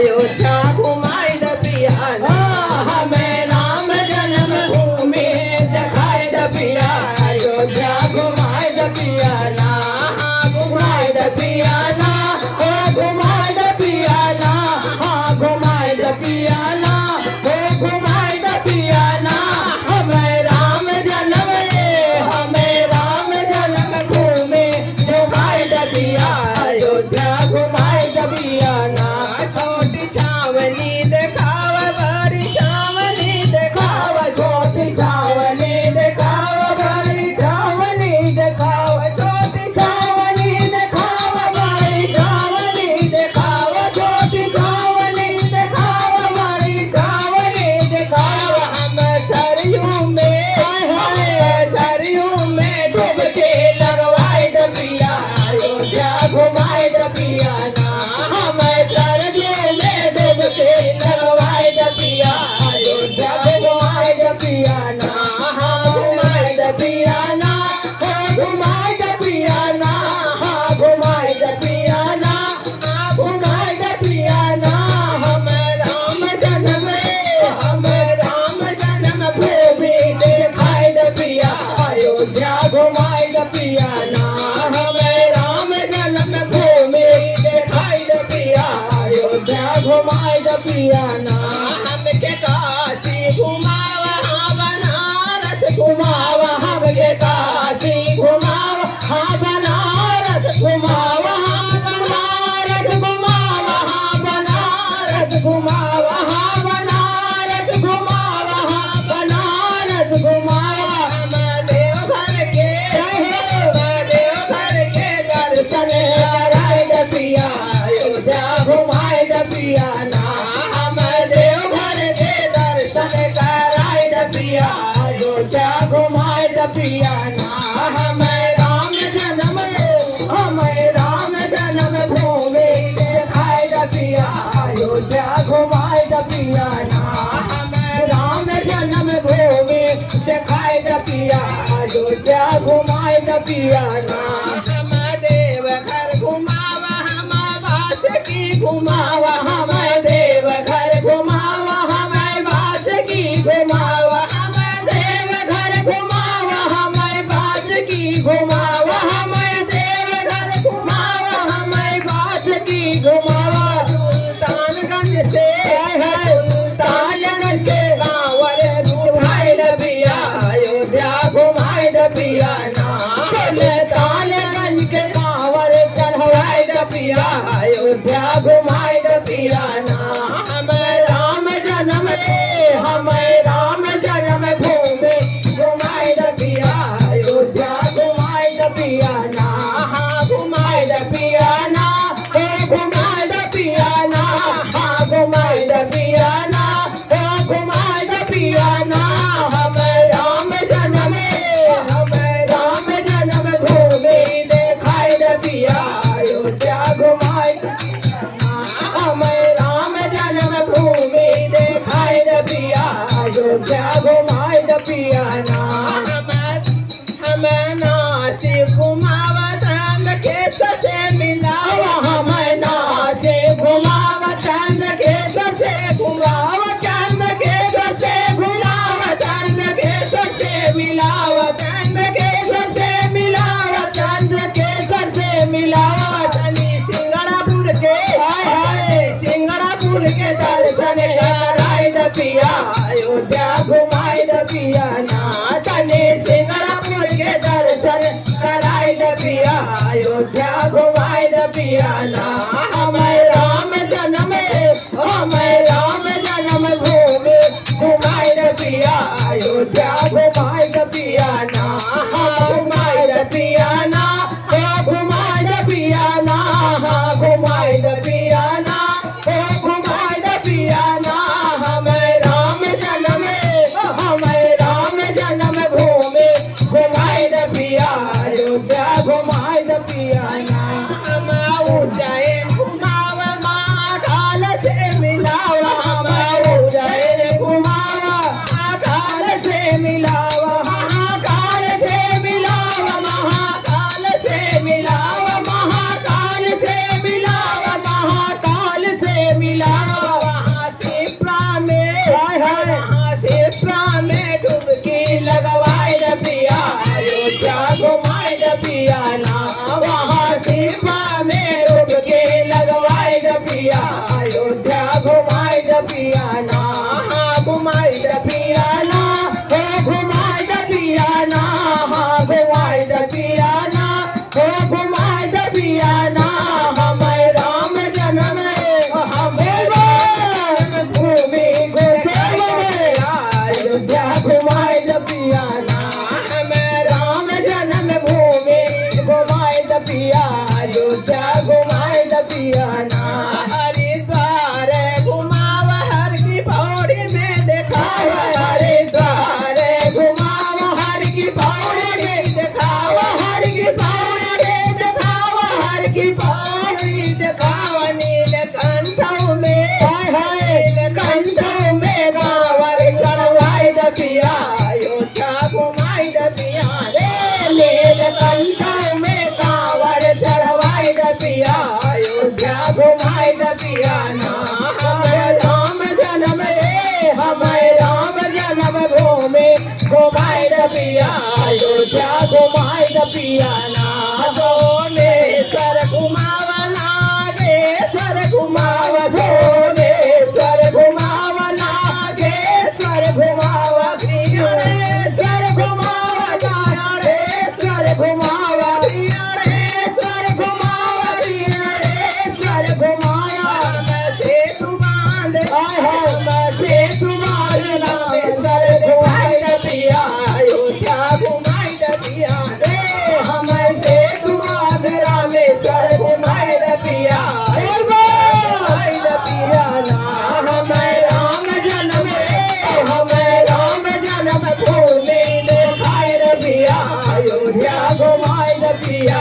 अयोध्या घुमाई द पिया ना हमें राम जन्म भूमि दिखाई द पिया अयोध्या घुमाई द पिया ना घुमाई द पिया ना घुमाई द पिया ना घुमाई द पिया ना घुमाई द पिया ना हमें राम जन्म हमें राम जन्म भूमि दिखाई द पिया अयोध्या घुमाई द पिया ना छोटी छावनी दिखाव बड़ी छावनी दिखाव छोटी छावनी दिखाव बड़ी छावनी दिखाव छोटी छावनी दिखाव बड़ी छावनी दिखाव छोटी छावनी दिखाव बड़ी छावनी दिखाव हम सरयू में डुबकी लगवाई द पिया अयोध्या घुमाई द पिया ना हमें सरयू में डुबकी लगवाई द पिया अयोध्या घुमाई द पिया ना घुमाई द पिया ना घुमाई द पिया ना घुमाई द पिया ना घुमाई द पिया ना हमें राम जन्म भूमि दिखाई द पिया अयोध्या घुमाई द पिया ना हमें राम जन्म भूमि दिखाई द पिया अयोध्या घुमाई द पिया ना हमके काशी घुमावा बनारस घुमावा हमके काशी घुमावा बनारस घुमावा बनारस घुमावा बनारस घुमावा बनारस घुमावा बनारस घुमावा हम देवघर के दर्शन कराई द पिया अयोध्या घुमाई द पिया ना हम देवघर के दर्शन कराई द पिया अयोध्या घुमाई द पिया ना हमें राम जन्म भूमि दिखाई द पिया अयोध्या घुमाई द पिया ना हमें राम जन्म भूमि दिखाई द पिया अयोध्या घुमाई द पिया ना हम देवघर घुमावा हम बास की घुमावा हम देवघर घुमावा हम बास की घुमावा हम देवघर घुमावा हम बास की घुमावा हम देवघर घुमावा हम बास की घुमावा सुल्तानगंज से गाँव रे घुमाई द पिया अयोध्या घुमाई द पिया ना सुल्तानगंज के गाँव रे चढ़वाई द पिया अयोध्या घुमाई द पिया ना हमें राम जन्म भूमि घुमाई द पिया अयोध्या घुमाई द पिया ना घुमाई द पिया ना घुमाई द पिया ना घुमाई द पिया ना घुमाई द पिया ना हमें राम जन्म भूमि दिखाई द पिया अयोध्या घुमाई द हमें राम जन्म भूमि दिखाई द पिया अयोध्या घुमाई द पिया ना हमें नासी घुमावा चंद खेत से मिलावा हमें नासी घुमावा चंद खेत से घुमावा चंद खेत से घुमावा चंद खेत से मिलावा चंद खेत से मिलावा चंद खेत से मिलावा चली सिंगड़ापुर के दर्शन कराई द पिया अयोध्या घुमाई द पिया ना चली सिंगड़ापुर के दर्शन कराई द पिया अयोध्या घुमाई द पिया ना हमें राम जन्म भूमि घुमाई द पिया अयोध्या घुमाई द पिया ना घुमाई द पिया ना घुमाई द पिया ना घुमाई द पिया ना घुमाई द पिया ना हमें राम जन्म भूमि घुमाई द पिया अयोध्या घुमाई द पिया ना हम जाए पिया अयोध्या घुमाई द पिया ना घुमाई द पिया ना घुमाई द पिया ना घुमाई द पिया ना घुमाई द पिया ना हमें राम जन्म हमें भूमि अयोध्या घुमाई द पिया ना हमें राम जन्म भूमि घुमाई द पिया अयोध्या घुमाई द पिया ना हरिद्वार घुमाव हर की पौड़ी में दिखाव हरिद्वार घुमाव हर की पौड़ी में दिखाव हर की पौड़ी में दिखाव हर की पौड़ी दिखाव नीलकंठ में नीलकंठ में गावर चढ़वाई द पिया अयोध्या घुमाई द पिया रे नीलकंठ में गावर चढ़वाई द पिया अयोध्या घुमाई द पिया ना हमें राम जन्म हमें राम जन्म भूमि घुमाई द पिया अयोध्या घुमाई द पिया ना सोनेश्वर घुमावना गेश्वर घुमाव सोनेश्वर घुमाव नागेश्वर घुमाव प्रियेश्वर घुमाव नागेश्वर घुमाव प्रियेश्वर घुमाव प्रियेश्वर घुमाव से तुमान से तुमान नागेश्वर घुमाई द पिया अयोध्या घुमाई द पिया रे हमें से तुमान रामेश्वर घुमाई द पिया घुमाई द पिया ना हमें राम जन्म हमें राम जन्म भूमि दिखाई द पिया अयोध्या घुमाई द पिया